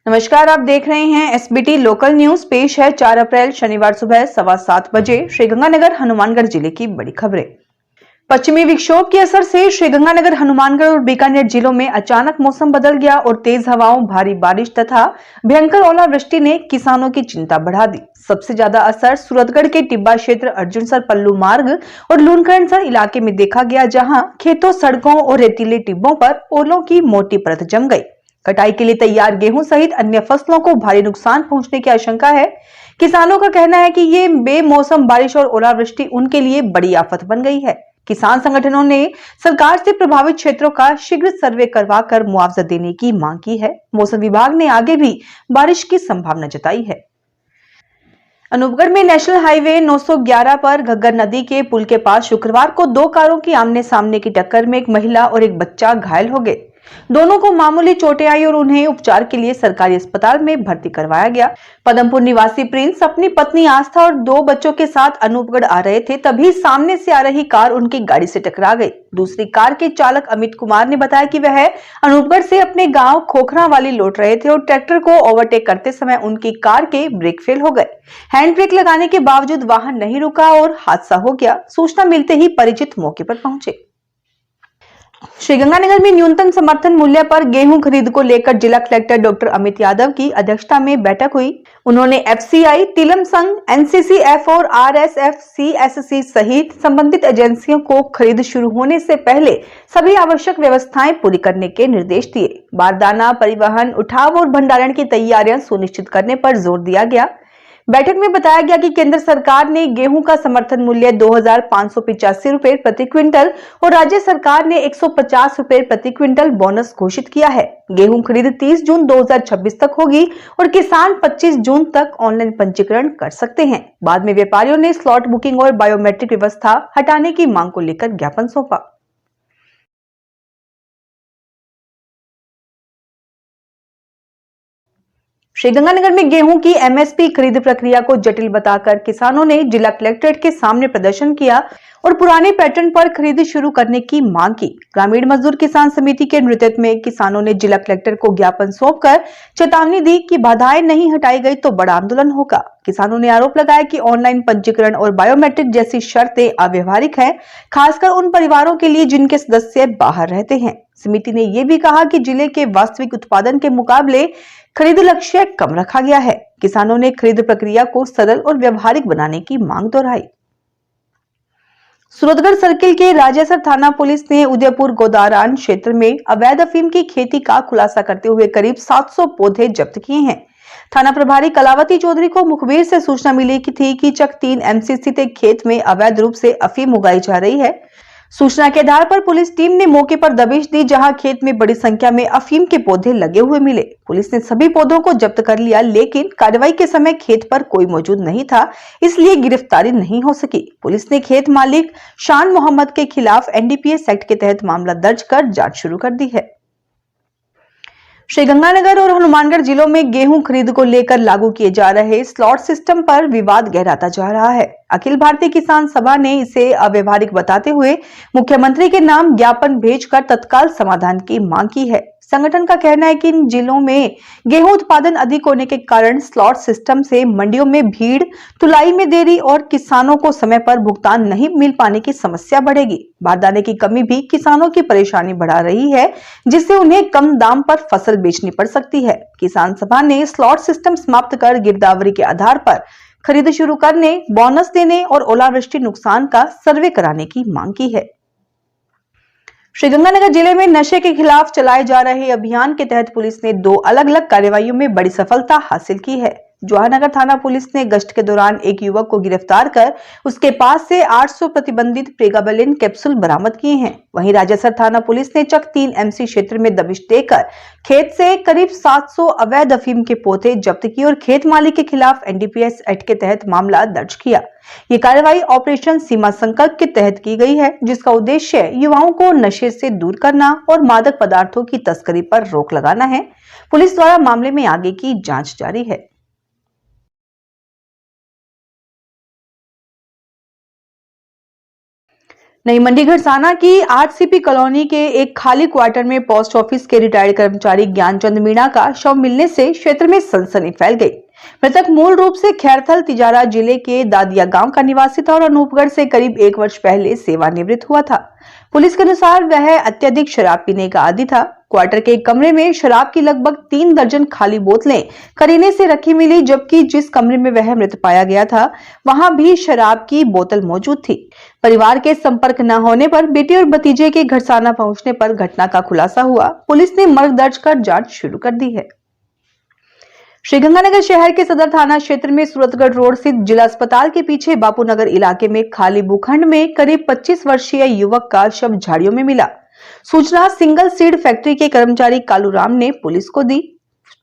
नमस्कार, आप देख रहे हैं एसबीटी लोकल न्यूज। पेश है 4 अप्रैल शनिवार सुबह 7:15 बजे श्रीगंगानगर हनुमानगढ़ जिले की बड़ी खबरें। पश्चिमी विक्षोभ के असर से श्रीगंगानगर, हनुमानगढ़ और बीकानेर जिलों में अचानक मौसम बदल गया और तेज हवाओं, भारी बारिश तथा भयंकर ओलावृष्टि ने किसानों की चिंता बढ़ा दी। सबसे ज्यादा असर सूरतगढ़ के टिब्बा क्षेत्र, अर्जुनसर पल्लू मार्ग और लूनकरणसर इलाके में देखा गया, जहां खेतों, सड़कों और रेतीले टिब्बों पर ओलों की मोटी परत जम गई। कटाई के लिए तैयार गेहूं सहित अन्य फसलों को भारी नुकसान पहुंचने की आशंका है। किसानों का कहना है कि ये बेमौसम बारिश और ओलावृष्टि उनके लिए बड़ी आफत बन गई है। किसान संगठनों ने सरकार से प्रभावित क्षेत्रों का शीघ्र सर्वे करवाकर मुआवजा देने की मांग की है। मौसम विभाग ने आगे भी बारिश की संभावना जताई है। अनूपगढ़ में नेशनल हाईवे 911 पर घग्गर नदी के पुल के पास शुक्रवार को 2 कारों की आमने सामने की टक्कर में एक महिला और एक बच्चा घायल हो गए। दोनों को मामूली चोटें आई और उन्हें उपचार के लिए सरकारी अस्पताल में भर्ती करवाया गया। पदमपुर निवासी प्रिंस अपनी पत्नी आस्था और 2 बच्चों के साथ अनूपगढ़ आ रहे थे, तभी सामने से आ रही कार उनकी गाड़ी से टकरा गई। दूसरी कार के चालक अमित कुमार ने बताया कि वह अनूपगढ़ से अपने गांव खोखरा वाली लौट रहे थे और ट्रैक्टर को ओवरटेक करते समय उनकी कार के ब्रेक फेल हो गए। हैंड ब्रेक लगाने के बावजूद वाहन नहीं रुका और हादसा हो गया। सूचना मिलते ही परिचित मौके पर पहुंचे। श्रीगंगानगर में न्यूनतम समर्थन मूल्य पर गेहूं खरीद को लेकर जिला कलेक्टर डॉक्टर अमित यादव की अध्यक्षता में बैठक हुई। उन्होंने एफसीआई, तिलम संघ, एनसीसीएफ और आरएसएफ, सीएससी सहित संबंधित एजेंसियों को खरीद शुरू होने से पहले सभी आवश्यक व्यवस्थाएं पूरी करने के निर्देश दिए। बारदाना, परिवहन, उठाव और भंडारण की तैयारियां सुनिश्चित करने पर जोर दिया गया। बैठक में बताया गया कि केंद्र सरकार ने गेहूं का समर्थन मूल्य 2585 रुपए प्रति क्विंटल और राज्य सरकार ने 150 रुपए प्रति क्विंटल बोनस घोषित किया है। गेहूं खरीद 30 जून 2026 तक होगी और किसान 25 जून तक ऑनलाइन पंजीकरण कर सकते हैं। बाद में व्यापारियों ने स्लॉट बुकिंग और बायोमेट्रिक व्यवस्था हटाने की मांग को लेकर ज्ञापन सौंपा। श्रीगंगानगर में गेहूं की एमएसपी खरीद प्रक्रिया को जटिल बताकर किसानों ने जिला कलेक्ट्रेट के सामने प्रदर्शन किया और पुराने पैटर्न पर खरीद शुरू करने की मांग की। ग्रामीण मजदूर किसान समिति के नेतृत्व में किसानों ने जिला कलेक्टर को ज्ञापन सौंपकर चेतावनी दी कि बाधाएं नहीं हटाई गई तो बड़ा आंदोलन होगा। किसानों ने आरोप लगाया कि ऑनलाइन पंजीकरण और बायोमेट्रिक जैसी शर्तें अव्यवहारिक है, खासकर उन परिवारों के लिए जिनके सदस्य बाहर रहते हैं। समिति ने यह भी कहा कि जिले के वास्तविक उत्पादन के मुकाबले खरीद लक्ष्य कम रखा गया है। किसानों ने खरीद प्रक्रिया को सरल और व्यवहारिक बनाने की मांग दोहराई। सूरतगढ़ सर्किल के राजेसर थाना पुलिस ने उदयपुर गोदारान क्षेत्र में अवैध अफीम की खेती का खुलासा करते हुए करीब 700 पौधे जब्त किए हैं। थाना प्रभारी कलावती चौधरी को मुखबिर से सूचना मिली थी कि चक 3 एमसी स्थित एक खेत में अवैध रूप से अफीम उगाई जा रही है। सूचना के आधार पर पुलिस टीम ने मौके पर दबिश दी, जहां खेत में बड़ी संख्या में अफीम के पौधे लगे हुए मिले। पुलिस ने सभी पौधों को जब्त कर लिया, लेकिन कार्रवाई के समय खेत पर कोई मौजूद नहीं था, इसलिए गिरफ्तारी नहीं हो सकी। पुलिस ने खेत मालिक शान मोहम्मद के खिलाफ एनडीपीएस एक्ट के तहत मामला दर्ज कर जांच शुरू कर दी है। श्रीगंगानगर और हनुमानगढ़ जिलों में गेहूं खरीद को लेकर लागू किए जा रहे स्लॉट सिस्टम पर विवाद गहराता जा रहा है। अखिल भारतीय किसान सभा ने इसे अव्यवहारिक बताते हुए मुख्यमंत्री के नाम ज्ञापन भेजकर तत्काल समाधान की मांग की है। संगठन का कहना है कि इन जिलों में गेहूं उत्पादन अधिक होने के कारण स्लॉट सिस्टम से मंडियों में भीड़, तुलाई में देरी और किसानों को समय पर भुगतान नहीं मिल पाने की समस्या बढ़ेगी। बारदाने की कमी भी किसानों की परेशानी बढ़ा रही है, जिससे उन्हें कम दाम पर फसल बेचनी पड़ सकती है। किसान सभा ने स्लॉट सिस्टम समाप्त कर गिरदावरी के आधार पर खरीद शुरू करने, बोनस देने और ओलावृष्टि नुकसान का सर्वे कराने की मांग की है। श्रीगंगानगर जिले में नशे के खिलाफ चलाए जा रहे अभियान के तहत पुलिस ने 2 अलग-अलग कार्रवाइयों में बड़ी सफलता हासिल की है। जवाहरनगर थाना पुलिस ने गश्त के दौरान एक युवक को गिरफ्तार कर उसके पास से 800 प्रतिबंधित प्रेगाबलिन कैप्सूल बरामद किए हैं। वहीं राजेसर थाना पुलिस ने चक 3 एमसी क्षेत्र में दबिश देकर खेत से करीब 700 अवैध अफीम के पौधे जब्त किए और खेत मालिक के खिलाफ एनडीपीएस एक्ट के तहत मामला दर्ज किया। ये कार्रवाई ऑपरेशन सीमा संकल्प के तहत की गई है, जिसका उद्देश्य युवाओं को नशे से दूर करना और मादक पदार्थों की तस्करी पर रोक लगाना है। पुलिस द्वारा मामले में आगे की जांच जारी है। नई मंडी घरसाना की आरसीपी कॉलोनी के एक खाली क्वार्टर में पोस्ट ऑफिस के रिटायर्ड कर्मचारी ज्ञानचंद मीणा का शव मिलने से क्षेत्र में सनसनी फैल गई। मृतक मूल रूप से खैरथल तिजारा जिले के दादिया गांव का निवासी था और अनूपगढ़ से करीब 1 वर्ष पहले सेवानिवृत्त हुआ था। पुलिस के अनुसार वह अत्यधिक शराब पीने का आदी था। क्वार्टर के एक कमरे में शराब की लगभग 3 दर्जन खाली बोतलें करीने से रखी मिली, जबकि जिस कमरे में वह मृत पाया गया था वहां भी शराब की बोतल मौजूद थी। परिवार के संपर्क न होने पर बेटे और भतीजे के घरसाना पहुंचने पर घटना का खुलासा हुआ। पुलिस ने मर्ग दर्ज कर जांच शुरू कर दी है। श्रीगंगानगर शहर के सदर थाना क्षेत्र में सूरतगढ़ रोड स्थित जिला अस्पताल के पीछे बापूनगर इलाके में खाली भूखंड में करीब 25 वर्षीय युवक का शव झाड़ियों में मिला। सूचना सिंगल सीड फैक्ट्री के कर्मचारी कालूराम ने पुलिस को दी।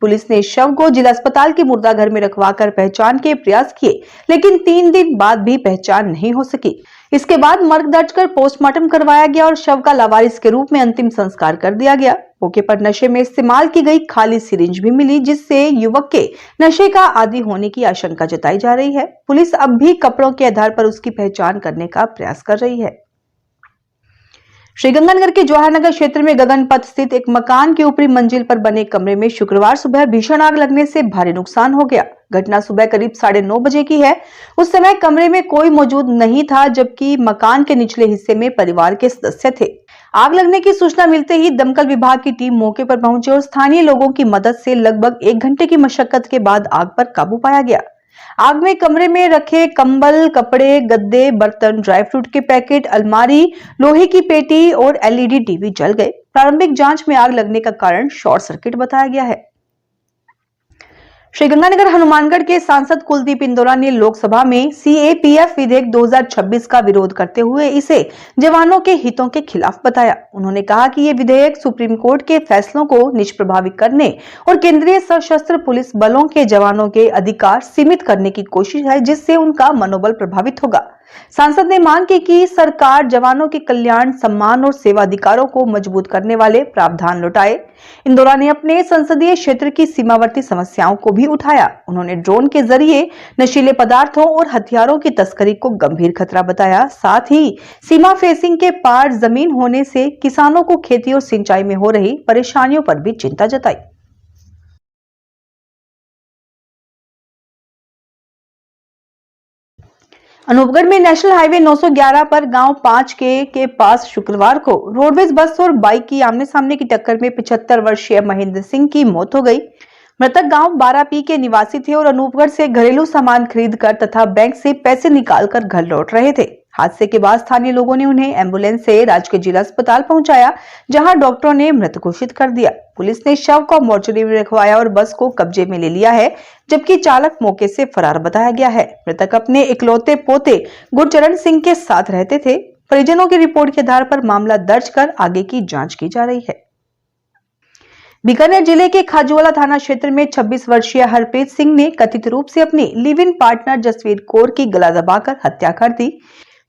पुलिस ने शव को जिला अस्पताल के मुर्दाघर में रखवाकर पहचान के प्रयास किए, लेकिन 3 दिन बाद भी पहचान नहीं हो सकी। इसके बाद मर्ग दर्ज कर पोस्टमार्टम करवाया गया और शव का लावारिस के रूप में अंतिम संस्कार कर दिया गया। मौके पर नशे में इस्तेमाल की गई खाली सिरिंज भी मिली, जिससे युवक के नशे का आदी होने की आशंका जताई जा रही है। पुलिस अब भी कपड़ों के आधार पर उसकी पहचान करने का प्रयास कर रही है। श्रीगंगानगर के जवाहरनगर क्षेत्र में गगन पथ स्थित एक मकान के ऊपरी मंजिल पर बने कमरे में शुक्रवार सुबह भीषण आग लगने से भारी नुकसान हो गया। घटना सुबह करीब 9:30 बजे की है। उस समय कमरे में कोई मौजूद नहीं था, जबकि मकान के निचले हिस्से में परिवार के सदस्य थे। आग लगने की सूचना मिलते ही दमकल विभाग की टीम मौके पर पहुंची और स्थानीय लोगों की मदद से लगभग 1 घंटे की मशक्कत के बाद आग पर काबू पाया गया। आग में कमरे में रखे कंबल, कपड़े, गद्दे, बर्तन, ड्राई फ्रूट के पैकेट, अलमारी, लोहे की पेटी और एलईडी टीवी जल गए। प्रारंभिक जांच में आग लगने का कारण शॉर्ट सर्किट बताया गया है। श्रीगंगानगर हनुमानगढ़ के सांसद कुलदीप इंदौरा ने लोकसभा में सीएपीएफ विधेयक 2026 का विरोध करते हुए इसे जवानों के हितों के खिलाफ बताया। उन्होंने कहा कि ये विधेयक सुप्रीम कोर्ट के फैसलों को निष्प्रभावी करने और केंद्रीय सशस्त्र पुलिस बलों के जवानों के अधिकार सीमित करने की कोशिश है, जिससे उनका मनोबल प्रभावित होगा। सांसद ने मांग की कि सरकार जवानों के कल्याण, सम्मान और सेवाधिकारों को मजबूत करने वाले प्रावधान लौटाए। इंदौरा ने अपने संसदीय क्षेत्र की सीमावर्ती समस्याओं को भी उठाया। उन्होंने ड्रोन के जरिए नशीले पदार्थों और हथियारों की तस्करी को गंभीर खतरा बताया। साथ ही सीमा फेंसिंग के पार जमीन होने से किसानों को खेती और सिंचाई में हो रही परेशानियों पर भी चिंता जताई। अनूपगढ़ में नेशनल हाईवे 911 पर गांव 5 के पास शुक्रवार को रोडवेज बस और बाइक की आमने सामने की टक्कर में 75 वर्षीय महेंद्र सिंह की मौत हो गई। मृतक गांव 12P के निवासी थे और अनूपगढ़ से घरेलू सामान खरीदकर तथा बैंक से पैसे निकालकर घर लौट रहे थे। हादसे के बाद स्थानीय लोगों ने उन्हें एम्बुलेंस से राजकीय जिला अस्पताल पहुंचाया, जहां डॉक्टरों ने मृत घोषित कर दिया। पुलिस ने शव को मोर्चरी में रखवाया और बस को कब्जे में ले लिया है, जबकि चालक मौके से फरार बताया गया है। मृतक अपने इकलौते पोते गुरचरण सिंह के साथ रहते थे। परिजनों की रिपोर्ट के आधार पर मामला दर्ज कर आगे की जांच की जा रही है। बीकानेर जिले के खाजूवाला थाना क्षेत्र में 26 वर्षीय हरप्रीत सिंह ने कथित रूप से अपनी live in partner Jasvir Kaur की गला दबाकर हत्या कर दी।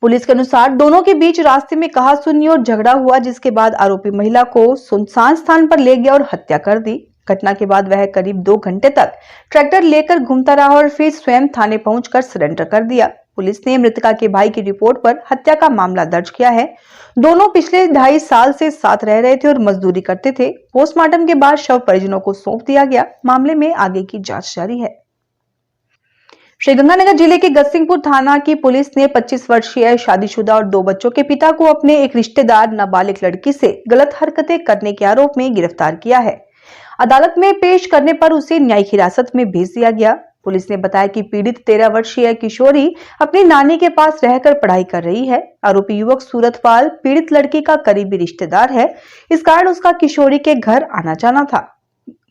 पुलिस के अनुसार दोनों के बीच रास्ते में कहासुनी और झगड़ा हुआ, जिसके बाद आरोपी महिला को सुनसान स्थान पर ले गया और हत्या कर दी। घटना के बाद वह करीब 2 घंटे तक ट्रैक्टर लेकर घूमता रहा और फिर स्वयं थाने पहुंचकर सरेंडर कर दिया। पुलिस ने मृतका के भाई की रिपोर्ट पर हत्या का मामला दर्ज किया है। दोनों पिछले 2.5 साल से साथ रह रहे थे और मजदूरी करते थे। पोस्टमार्टम के बाद शव परिजनों को सौंप दिया गया। मामले में आगे की जांच जारी है। श्रीगंगानगर जिले के गतसिंहपुर थाना की पुलिस ने 25 वर्षीय शादीशुदा और 2 बच्चों के पिता को अपने एक रिश्तेदार नाबालिग लड़की से गलत हरकतें करने के आरोप में गिरफ्तार किया है। अदालत में पेश करने पर उसे न्यायिक हिरासत में भेज दिया गया। पुलिस ने बताया कि पीड़ित 13 वर्षीय किशोरी अपनी नानी के पास रहकर पढ़ाई कर रही है। आरोपी युवक सूरतपाल पीड़ित लड़की का करीबी रिश्तेदार है। इस कारण उसका किशोरी के घर आना जाना था।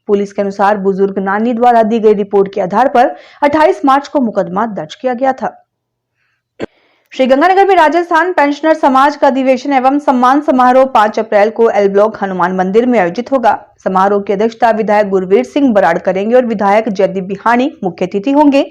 पुलिस के अनुसार बुजुर्ग नानी द्वारा दी गई रिपोर्ट के आधार पर 28 मार्च को मुकदमा दर्ज किया गया था। श्रीगंगानगर में राजस्थान पेंशनर समाज का अधिवेशन एवं सम्मान समारोह 5 अप्रैल को एल ब्लॉक हनुमान मंदिर में आयोजित होगा। समारोह की अध्यक्षता विधायक गुरवीर सिंह बराड़ करेंगे और विधायक जयदीप बिहानी मुख्य अतिथि होंगे।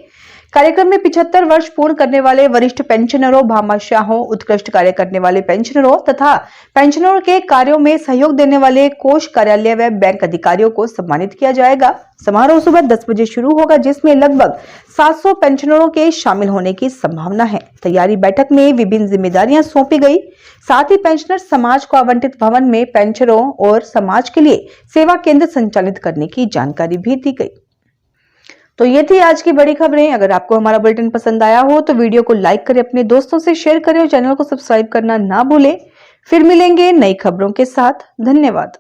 कार्यक्रम में 75 वर्ष पूर्ण करने वाले वरिष्ठ पेंशनरों, भामाशाहों, उत्कृष्ट कार्य करने वाले पेंशनरों तथा पेंशनरों के कार्यों में सहयोग देने वाले कोष, कार्यालय व बैंक अधिकारियों को सम्मानित किया जाएगा। समारोह सुबह 10 बजे शुरू होगा, जिसमें लगभग 700 पेंशनरों के शामिल होने की संभावना है। तैयारी बैठक में विभिन्न जिम्मेदारियां सौंपी गई। साथ ही पेंशनर समाज को आवंटित भवन में पेंशनरों और समाज के लिए सेवा केंद्र संचालित करने की जानकारी भी दी गई। तो ये थी आज की बड़ी खबरें। अगर आपको हमारा बुलेटिन पसंद आया हो तो वीडियो को लाइक करें, अपने दोस्तों से शेयर करें और चैनल को सब्सक्राइब करना ना भूलें। फिर मिलेंगे नई खबरों के साथ। धन्यवाद।